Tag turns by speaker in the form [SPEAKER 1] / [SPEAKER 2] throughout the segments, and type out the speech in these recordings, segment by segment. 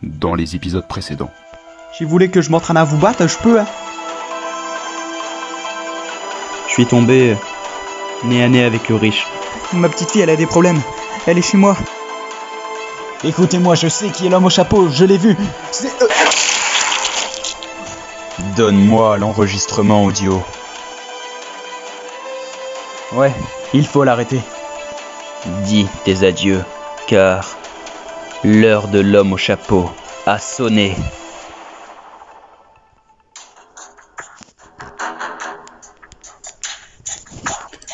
[SPEAKER 1] dans les épisodes précédents.
[SPEAKER 2] Si vous voulez que je m'entraîne à vous battre, je peux, hein.
[SPEAKER 3] Je suis tombé nez à nez avec le riche.
[SPEAKER 2] Ma petite fille, elle a des problèmes. Elle est chez moi. Écoutez-moi, je sais qui est l'homme au chapeau, je l'ai vu. C'est...
[SPEAKER 3] Donne-moi l'enregistrement audio.
[SPEAKER 2] Ouais, il faut l'arrêter.
[SPEAKER 3] Dis tes adieux, car l'heure de l'homme au chapeau a sonné.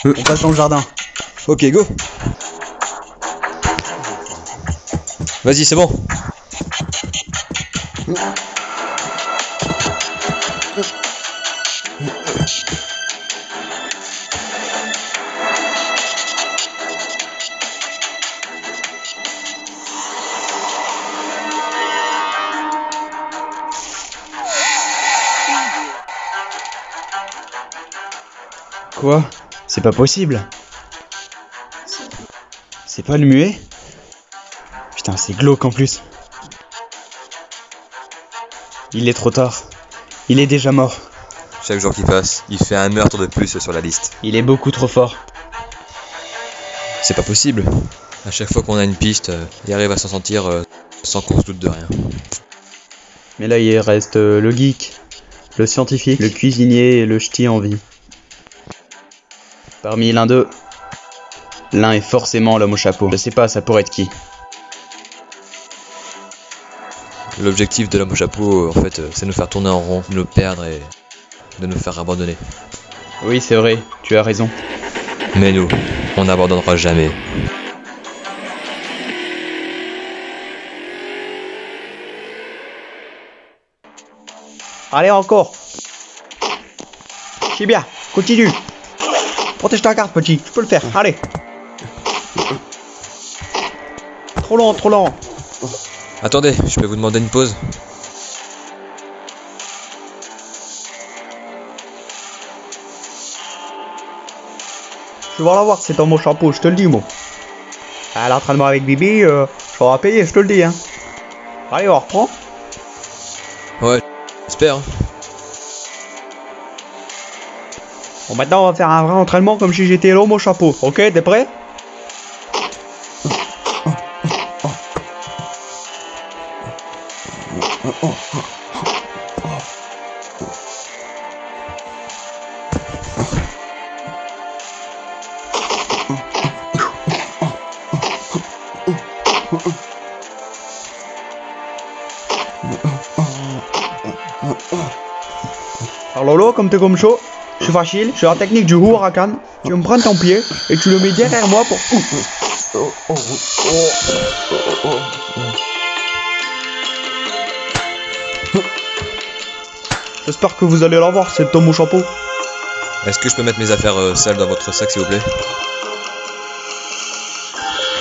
[SPEAKER 2] On passe dans le jardin.
[SPEAKER 4] Ok, go. Vas-y, c'est bon.
[SPEAKER 3] Quoi? C'est pas possible. C'est pas le muet? Putain, c'est glauque en plus. Il est trop tard. Il est déjà mort.
[SPEAKER 4] Chaque jour qui passe, il fait un meurtre de plus sur la liste.
[SPEAKER 3] Il est beaucoup trop fort.
[SPEAKER 4] C'est pas possible. À chaque fois qu'on a une piste, il arrive à s'en sortir sans qu'on se doute de rien.
[SPEAKER 3] Mais là, il reste le geek, le scientifique, le cuisinier et le ch'ti en vie. Parmi l'un d'eux, l'un est forcément l'homme au chapeau. Je sais pas, ça pourrait être qui.
[SPEAKER 4] L'objectif de l'homme au chapeau, en fait, c'est de nous faire tourner en rond, de nous perdre et de nous faire abandonner.
[SPEAKER 3] Oui, c'est vrai, tu as raison.
[SPEAKER 4] Mais nous, on n'abandonnera jamais.
[SPEAKER 2] Allez, encore. C'est bien, continue. Protège ta carte, petit, tu peux le faire, allez. Trop lent, trop lent.
[SPEAKER 4] Attendez, je peux vous demander une pause?
[SPEAKER 2] Tu vas l'avoir, c'est dans mon chapeau, je te le dis, moi. À l'entraînement avec Bibi, je serai payé, je te le dis, hein. Allez, on reprend.
[SPEAKER 4] Ouais, j'espère. Hein.
[SPEAKER 2] Bon, maintenant, on va faire un vrai entraînement comme si j'étais l'homme au chapeau. Ok, t'es prêt? Alors Lolo, comme t'es comme chaud, c'est facile, c'est la technique du Huracan. Tu me prends ton pied et tu le mets derrière moi pour... J'espère que vous allez l'avoir, cet homme au chapeau.
[SPEAKER 4] Est-ce que je peux mettre mes affaires sales dans votre sac, s'il vous plaît?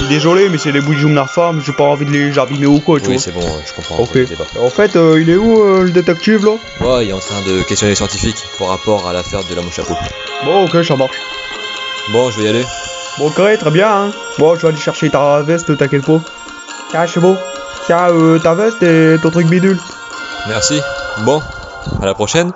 [SPEAKER 2] Désolé, mais c'est les bougies de ma femme, j'ai pas envie de les abîmer ou quoi, tu vois.
[SPEAKER 4] Oui, c'est bon, je comprends.
[SPEAKER 2] Ok.
[SPEAKER 4] vous inquiétez pas.
[SPEAKER 2] En fait, il est où le détective là?
[SPEAKER 4] Ouais, il est en train de questionner les scientifiques pour rapport à l'affaire de l'homme au chapeau.
[SPEAKER 2] Bon, ok, ça marche.
[SPEAKER 4] Bon, je vais y aller.
[SPEAKER 2] Bon, ok, très bien, hein. Bon, je vais aller chercher ta veste, t'inquiète pas. Tiens, c'est beau. Tiens, ta veste et ton truc bidule.
[SPEAKER 4] Merci. Bon, à la prochaine.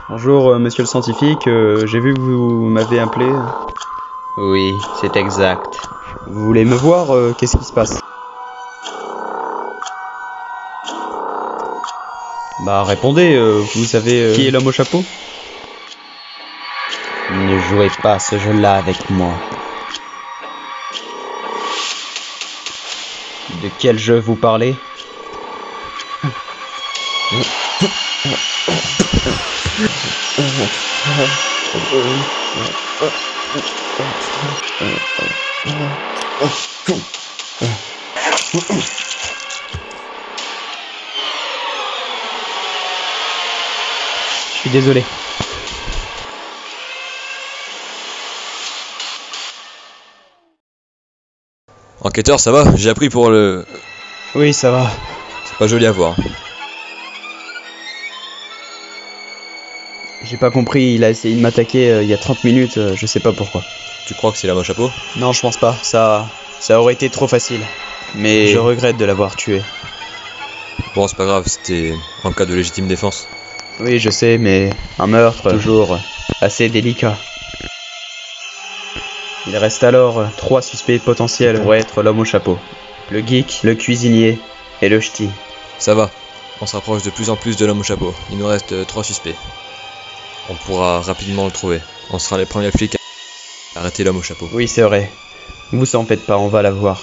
[SPEAKER 3] Bonjour, monsieur le scientifique, j'ai vu que vous m'avez appelé. Oui, c'est exact. Vous voulez me voir, qu'est-ce qui se passe? Bah répondez, vous savez qui est l'homme au chapeau? Ne jouez pas ce jeu-là avec moi. De quel jeu vous parlez? Je suis désolé.
[SPEAKER 4] Enquêteur, ça va? J'ai appris pour le...
[SPEAKER 3] Oui, ça va.
[SPEAKER 4] C'est pas joli à voir.
[SPEAKER 3] J'ai pas compris, il a essayé de m'attaquer il y a 30 minutes, je sais pas pourquoi.
[SPEAKER 4] Tu crois que c'est l'homme au chapeau?
[SPEAKER 3] Non, je pense pas, ça aurait été trop facile. Mais je regrette de l'avoir tué.
[SPEAKER 4] Bon, c'est pas grave, c'était en cas de légitime défense.
[SPEAKER 3] Oui, je sais, mais un meurtre, toujours assez délicat. Il reste alors 3 suspects potentiels pour être l'homme au chapeau. Le geek, le cuisinier et le ch'ti.
[SPEAKER 4] Ça va, on se rapproche de plus en plus de l'homme au chapeau. Il nous reste 3 suspects. On pourra rapidement le trouver. On sera les premiers flics à arrêter l'homme au chapeau.
[SPEAKER 3] Oui, c'est vrai. Vous en faites pas, on va la voir.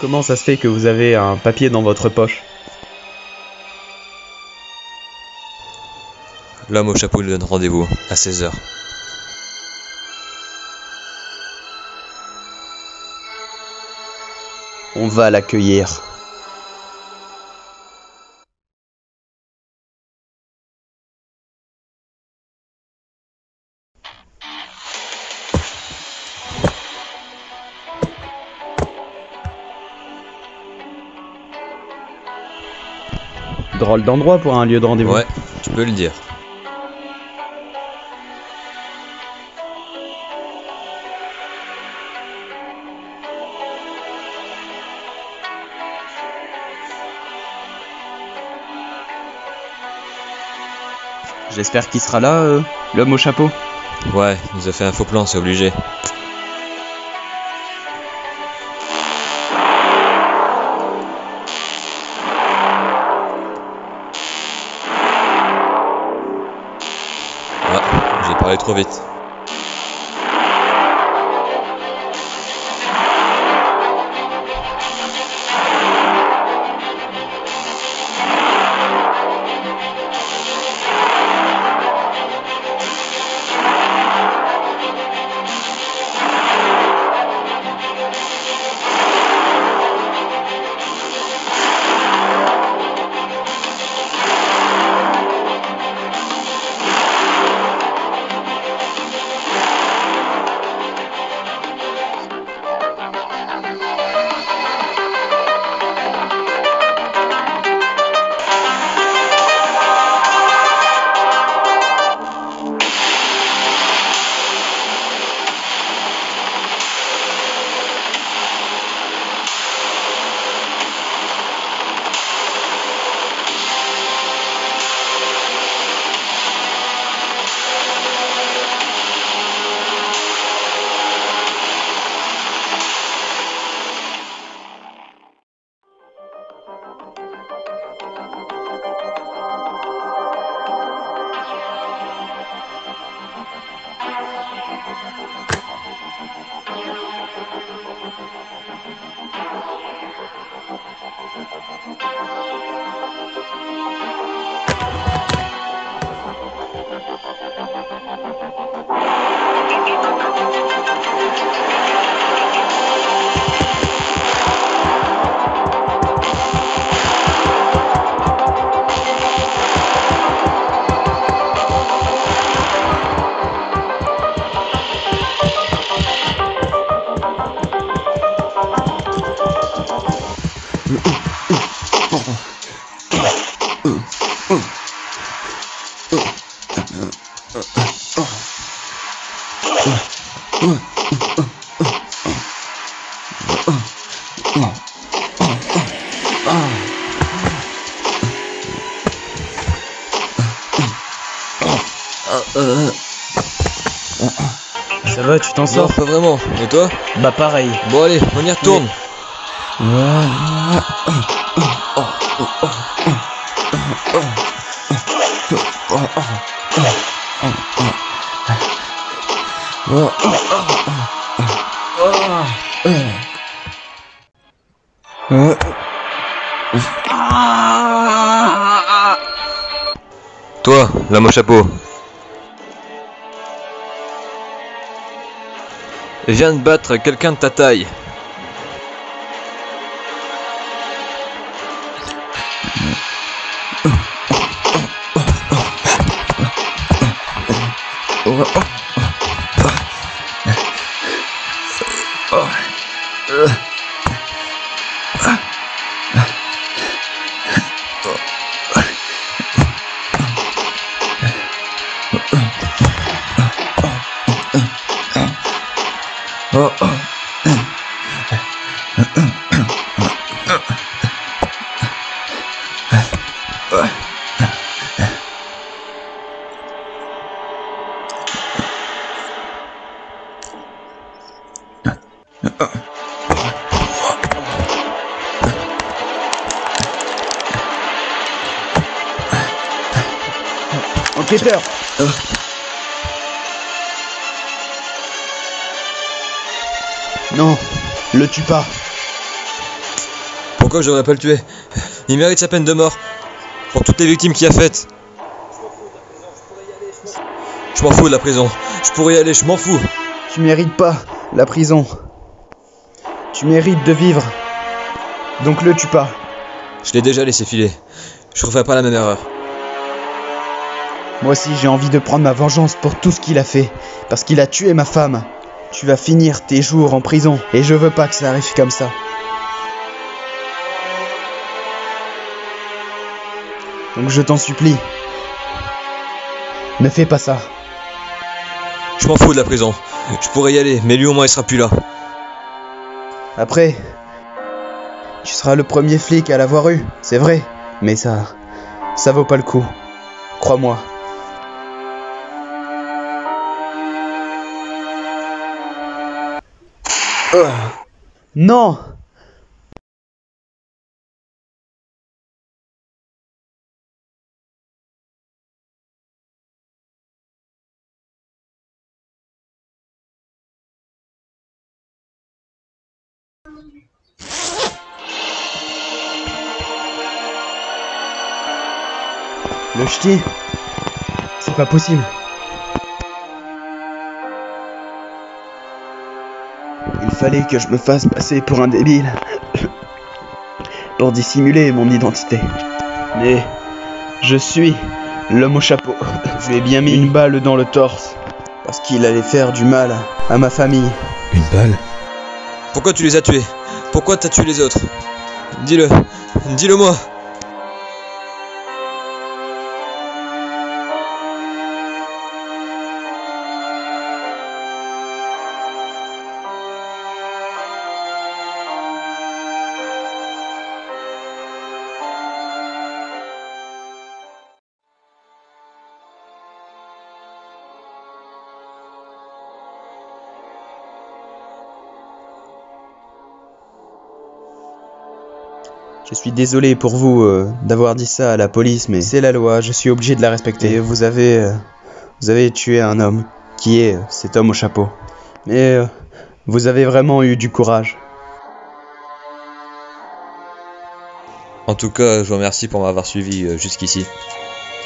[SPEAKER 3] Comment ça se fait que vous avez un papier dans votre poche?
[SPEAKER 4] L'homme au chapeau nous donne rendez-vous à 16h.
[SPEAKER 3] On va l'accueillir. Drôle d'endroit pour un lieu de rendez-vous.
[SPEAKER 4] Ouais, tu peux le dire.
[SPEAKER 3] J'espère qu'il sera là, l'homme au chapeau.
[SPEAKER 4] Ouais, il nous a fait un faux plan, c'est obligé. Ah, j'ai parlé trop vite.
[SPEAKER 3] Ça va, tu t'en
[SPEAKER 4] Non,
[SPEAKER 3] sors?
[SPEAKER 4] pas vraiment. Et toi?
[SPEAKER 3] Bah pareil.
[SPEAKER 4] Bon allez, on y retourne. Toi, l'homme au chapeau. Viens de battre quelqu'un de ta taille.
[SPEAKER 2] Enquêteur! Non, le tue pas.
[SPEAKER 4] Pourquoi j'aurais pas le tuer? Il mérite sa peine de mort. Pour toutes les victimes qu'il a faites. Je m'en fous de la prison. Je pourrais y aller, je m'en fous.
[SPEAKER 2] Tu mérites pas la prison. Tu mérites de vivre. Donc le tue pas.
[SPEAKER 4] Je l'ai déjà laissé filer. Je referai pas la même erreur.
[SPEAKER 2] Moi aussi j'ai envie de prendre ma vengeance pour tout ce qu'il a fait. Parce qu'il a tué ma femme. Tu vas finir tes jours en prison. Et je veux pas que ça arrive comme ça. Donc je t'en supplie. Ne fais pas ça.
[SPEAKER 4] Je m'en fous de la prison. Je pourrais y aller, mais lui au moins il sera plus là.
[SPEAKER 2] Après, tu seras le premier flic à l'avoir eu, c'est vrai. Mais ça vaut pas le coup. Crois-moi. Non! Le ch'ti? C'est pas possible. Il fallait que je me fasse passer pour un débile pour dissimuler mon identité. Mais je suis l'homme au chapeau. Je lui ai bien mis une balle dans le torse parce qu'il allait faire du mal à ma famille.
[SPEAKER 3] Une balle?
[SPEAKER 4] Pourquoi tu les as tués? Pourquoi t'as tué les autres? Dis-le. Dis-le moi.
[SPEAKER 2] Je suis désolé pour vous d'avoir dit ça à la police, mais c'est la loi, je suis obligé de la respecter. Et vous avez tué un homme, qui est cet homme au chapeau. Mais vous avez vraiment eu du courage.
[SPEAKER 4] En tout cas, je vous remercie pour m'avoir suivi jusqu'ici.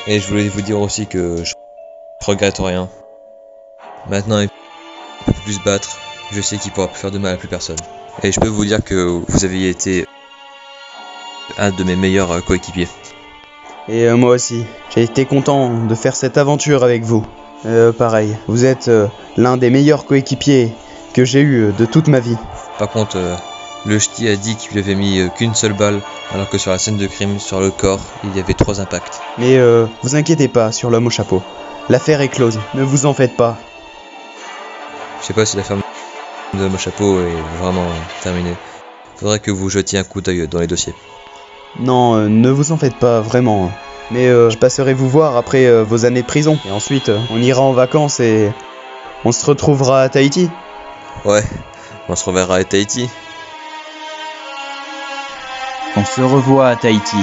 [SPEAKER 4] Et je voulais vous dire aussi que je regrette rien. Maintenant, il peut plus se battre. Je sais qu'il pourra plus faire de mal à plus personne. Et je peux vous dire que vous avez été un de mes meilleurs coéquipiers.
[SPEAKER 2] Et moi aussi, j'ai été content de faire cette aventure avec vous. Pareil, vous êtes l'un des meilleurs coéquipiers que j'ai eu de toute ma vie.
[SPEAKER 4] Par contre, le ch'ti a dit qu'il lui avait mis qu'une seule balle, alors que sur la scène de crime, sur le corps, il y avait 3 impacts.
[SPEAKER 2] Mais vous inquiétez pas sur l'homme au chapeau. L'affaire est close, ne vous en faites pas.
[SPEAKER 4] Je sais pas si l'affaire de l'homme au chapeau est vraiment terminée. Faudrait que vous jetiez un coup d'œil dans les dossiers.
[SPEAKER 2] Non, ne vous en faites pas, vraiment. Mais je passerai vous voir après vos années de prison. Et ensuite, on ira en vacances et on se retrouvera à Tahiti.
[SPEAKER 4] Ouais, on se reverra à Tahiti.
[SPEAKER 3] On se revoit à Tahiti.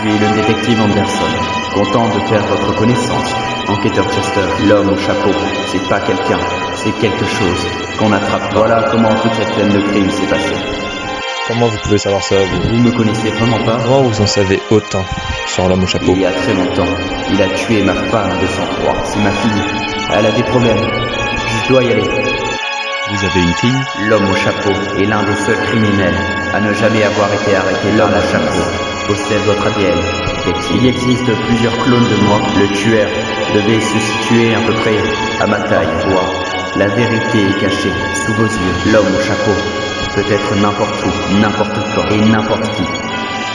[SPEAKER 1] Je suis le détective Anderson, content de faire votre connaissance. Enquêteur Chester, l'homme au chapeau, c'est pas quelqu'un, c'est quelque chose qu'on attrape. Voilà comment toute cette scène de crime s'est passée.
[SPEAKER 4] Comment vous pouvez savoir ça, vous?
[SPEAKER 1] Vous me connaissez vraiment pas?
[SPEAKER 4] Comment vous en savez autant sur l'homme au chapeau?
[SPEAKER 1] Il y a très longtemps, il a tué ma femme de sang-froid. C'est ma fille. Elle a des problèmes. Je dois y aller.
[SPEAKER 3] Vous avez une fille?
[SPEAKER 1] L'homme au chapeau est l'un des seuls criminels à ne jamais avoir été arrêté. L'homme au chapeau possède votre ADN. Il existe plusieurs clones de moi. Le tueur devait se situer à peu près à ma taille. La vérité est cachée sous vos yeux. L'homme au chapeau peut être n'importe où, n'importe quand et n'importe qui.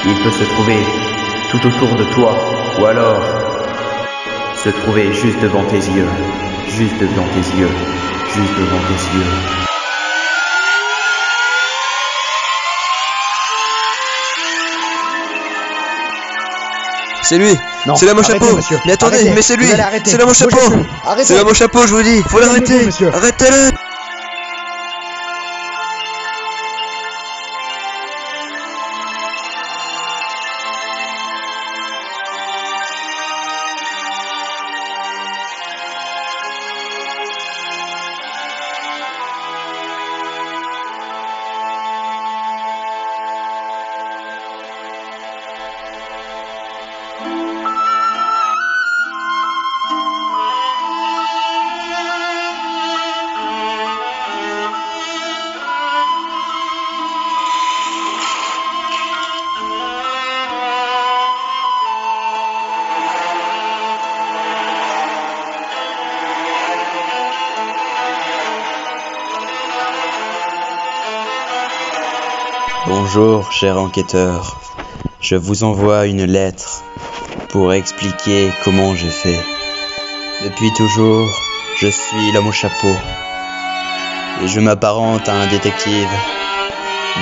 [SPEAKER 1] Il peut se trouver tout autour de toi, ou alors se trouver juste devant tes yeux, juste devant tes yeux, juste devant tes yeux.
[SPEAKER 4] C'est lui!
[SPEAKER 2] Non,
[SPEAKER 4] C'est l'homme au
[SPEAKER 2] arrêtez,
[SPEAKER 4] chapeau!
[SPEAKER 2] monsieur.
[SPEAKER 4] Mais attendez,
[SPEAKER 2] Arrêtez.
[SPEAKER 4] mais c'est lui!
[SPEAKER 2] Vous allez arrêter.
[SPEAKER 4] C'est l'homme au chapeau!
[SPEAKER 2] Bougez-le. Arrêtez.
[SPEAKER 4] C'est l'homme au chapeau, je vous dis! Faut l'arrêter!
[SPEAKER 2] Calmez-vous, monsieur.
[SPEAKER 4] Arrêtez-le!
[SPEAKER 2] Bonjour, cher enquêteur. Je vous envoie une lettre pour expliquer comment j'ai fait. Depuis toujours, je suis l'homme au chapeau. Et je m'apparente à un détective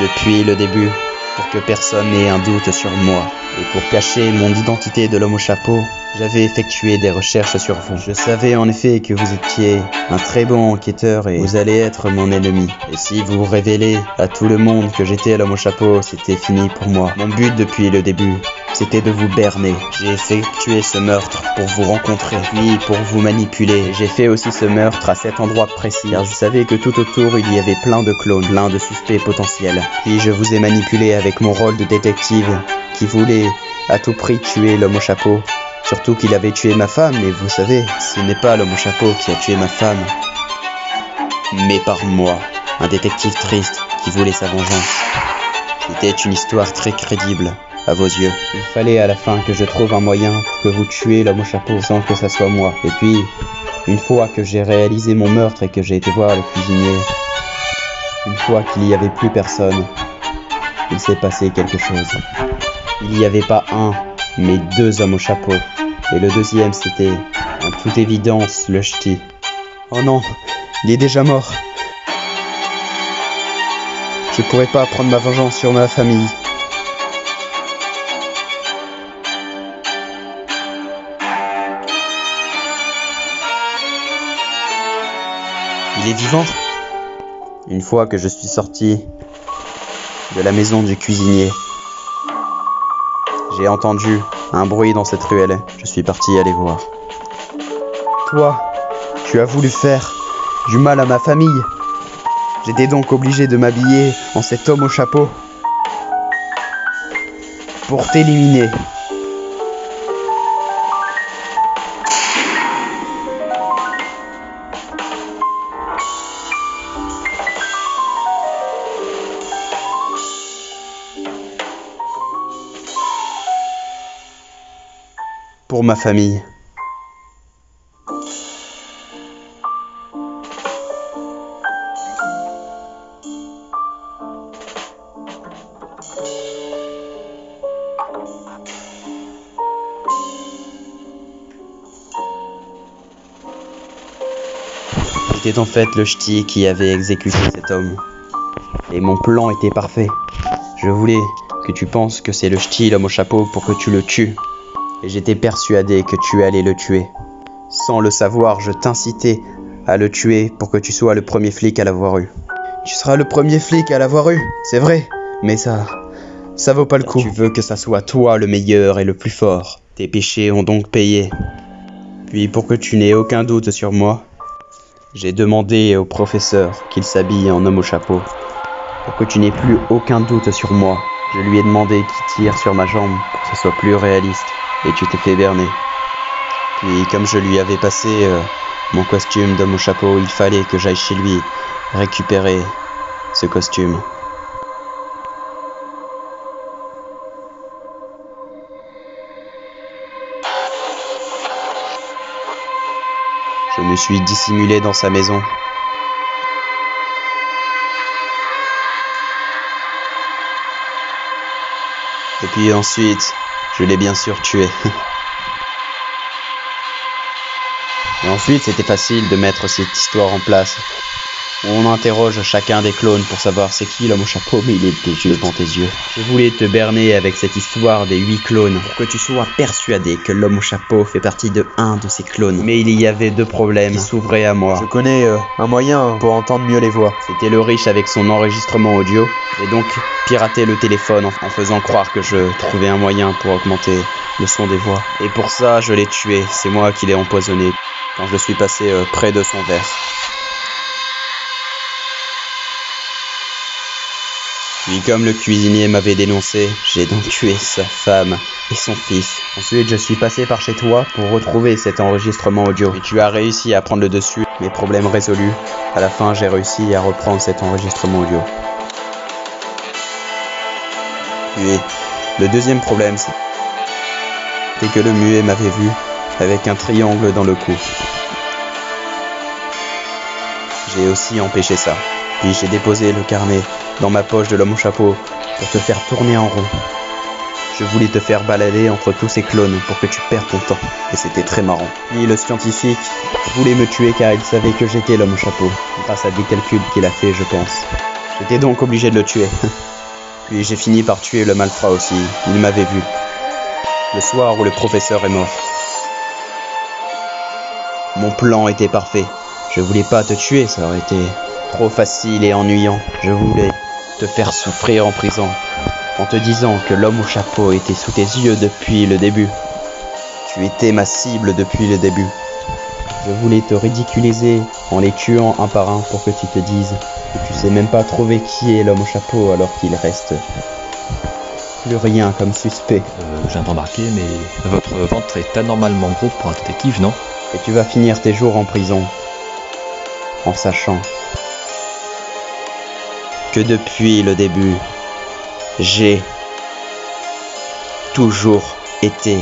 [SPEAKER 2] depuis le début, pour que personne n'ait un doute sur moi. Et pour cacher mon identité de l'homme au chapeau, j'avais effectué des recherches sur vous. Je savais en effet que vous étiez un très bon enquêteur et vous allez être mon ennemi. Et si vous révélez à tout le monde que j'étais l'homme au chapeau, c'était fini pour moi. Mon but depuis le début, c'était de vous berner. J'ai effectué ce meurtre pour vous rencontrer, puis pour vous manipuler. J'ai fait aussi ce meurtre à cet endroit précis, car je savais que tout autour il y avait plein de clones, plein de suspects potentiels. Puis je vous ai manipulé avec mon rôle de détective, qui voulait à tout prix tuer l'homme au chapeau. Surtout qu'il avait tué ma femme, et vous savez, ce n'est pas l'homme au chapeau qui a tué ma femme, mais par moi, un détective triste qui voulait sa vengeance. C'était une histoire très crédible à vos yeux. Il fallait à la fin que je trouve un moyen pour que vous tuiez l'homme au chapeau sans que ça soit moi. Et puis, une fois que j'ai réalisé mon meurtre et que j'ai été voir le cuisinier, une fois qu'il n'y avait plus personne, il s'est passé quelque chose. Il n'y avait pas un, mais deux hommes au chapeau. Et le deuxième, c'était, en toute évidence, le ch'ti. Oh non, il est déjà mort. Je pourrais pas prendre ma vengeance sur ma famille. Il est vivant. Une fois que je suis sorti de la maison du cuisinier, j'ai entendu un bruit dans cette ruelle. Je suis parti aller voir. Toi, tu as voulu faire du mal à ma famille. J'étais donc obligé de m'habiller en cet homme au chapeau pour t'éliminer. Pour ma famille. J'étais en fait le ch'ti qui avait exécuté cet homme. Et mon plan était parfait. Je voulais que tu penses que c'est le ch'ti, l'homme au chapeau, pour que tu le tues. Et j'étais persuadé que tu allais le tuer. Sans le savoir, je t'incitais à le tuer pour que tu sois le premier flic à l'avoir eu. Tu seras le premier flic à l'avoir eu, c'est vrai. Mais ça Ça vaut pas le coup. Tu veux que ça soit toi le meilleur et le plus fort. Tes péchés ont donc payé. Puis pour que tu n'aies aucun doute sur moi, j'ai demandé au professeur qu'il s'habille en homme au chapeau. Pour que tu n'aies plus aucun doute sur moi, je lui ai demandé qu'il tire sur ma jambe pour que ce soit plus réaliste. Et tu t'es fait berner. Puis comme je lui avais passé mon costume d'homme au chapeau, il fallait que j'aille chez lui récupérer ce costume. Je me suis dissimulé dans sa maison. Et puis ensuite, je l'ai bien sûr tué. Et ensuite, c'était facile de mettre cette histoire en place. On interroge chacun des clones pour savoir c'est qui l'homme au chapeau, mais il était juste devant tes yeux. Je voulais te berner avec cette histoire des 8 clones, pour que tu sois persuadé que l'homme au chapeau fait partie de un de ces clones. Mais il y avait 2 problèmes qui s'ouvraient à moi.
[SPEAKER 3] Je connais un moyen pour entendre mieux les voix.
[SPEAKER 2] C'était le riche avec son enregistrement audio. J'ai donc piraté le téléphone en faisant croire que je trouvais un moyen pour augmenter le son des voix. Et pour ça, je l'ai tué. C'est moi qui l'ai empoisonné quand je suis passé près de son verre. Puis comme le cuisinier m'avait dénoncé, j'ai donc tué sa femme et son fils. Ensuite, je suis passé par chez toi pour retrouver cet enregistrement audio. Et tu as réussi à prendre le dessus. Mes problèmes résolus. À la fin, j'ai réussi à reprendre cet enregistrement audio. Puis, le deuxième problème, c'était que le muet m'avait vu avec un triangle dans le cou. J'ai aussi empêché ça. Puis j'ai déposé le carnet dans ma poche de l'homme au chapeau pour te faire tourner en rond. Je voulais te faire balader entre tous ces clones pour que tu perdes ton temps. Et c'était très marrant. Puis le scientifique voulait me tuer car il savait que j'étais l'homme au chapeau. Grâce à des calculs qu'il a fait, je pense. J'étais donc obligé de le tuer. Puis j'ai fini par tuer le malfrat aussi. Il m'avait vu. Le soir où le professeur est mort. Mon plan était parfait. Je voulais pas te tuer, ça aurait été trop facile et ennuyant. Je voulais te faire souffrir en prison, en te disant que l'homme au chapeau était sous tes yeux depuis le début. Tu étais ma cible depuis le début. Je voulais te ridiculiser en les tuant un par un pour que tu te dises que tu sais même pas trouver qui est l'homme au chapeau alors qu'il reste plus rien comme suspect.
[SPEAKER 5] Je viens d'embarquer, mais votre ventre est anormalement gros pour un détective, non?
[SPEAKER 2] Et tu vas finir tes jours en prison, en sachant que depuis le début, j'ai toujours été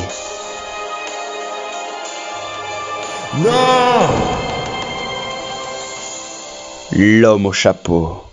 [SPEAKER 2] l'homme au chapeau.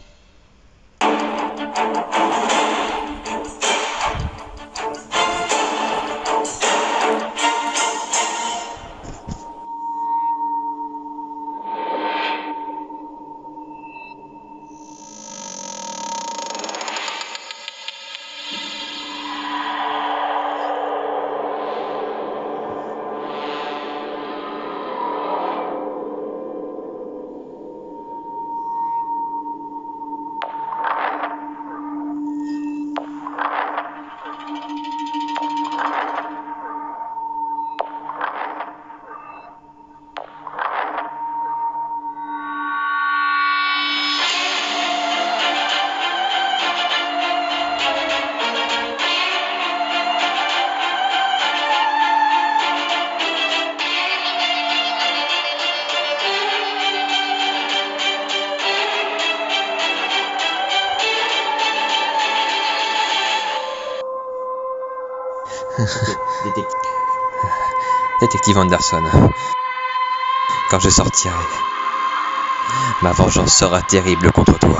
[SPEAKER 4] Détective Anderson, quand je sortirai, ma vengeance sera terrible contre toi.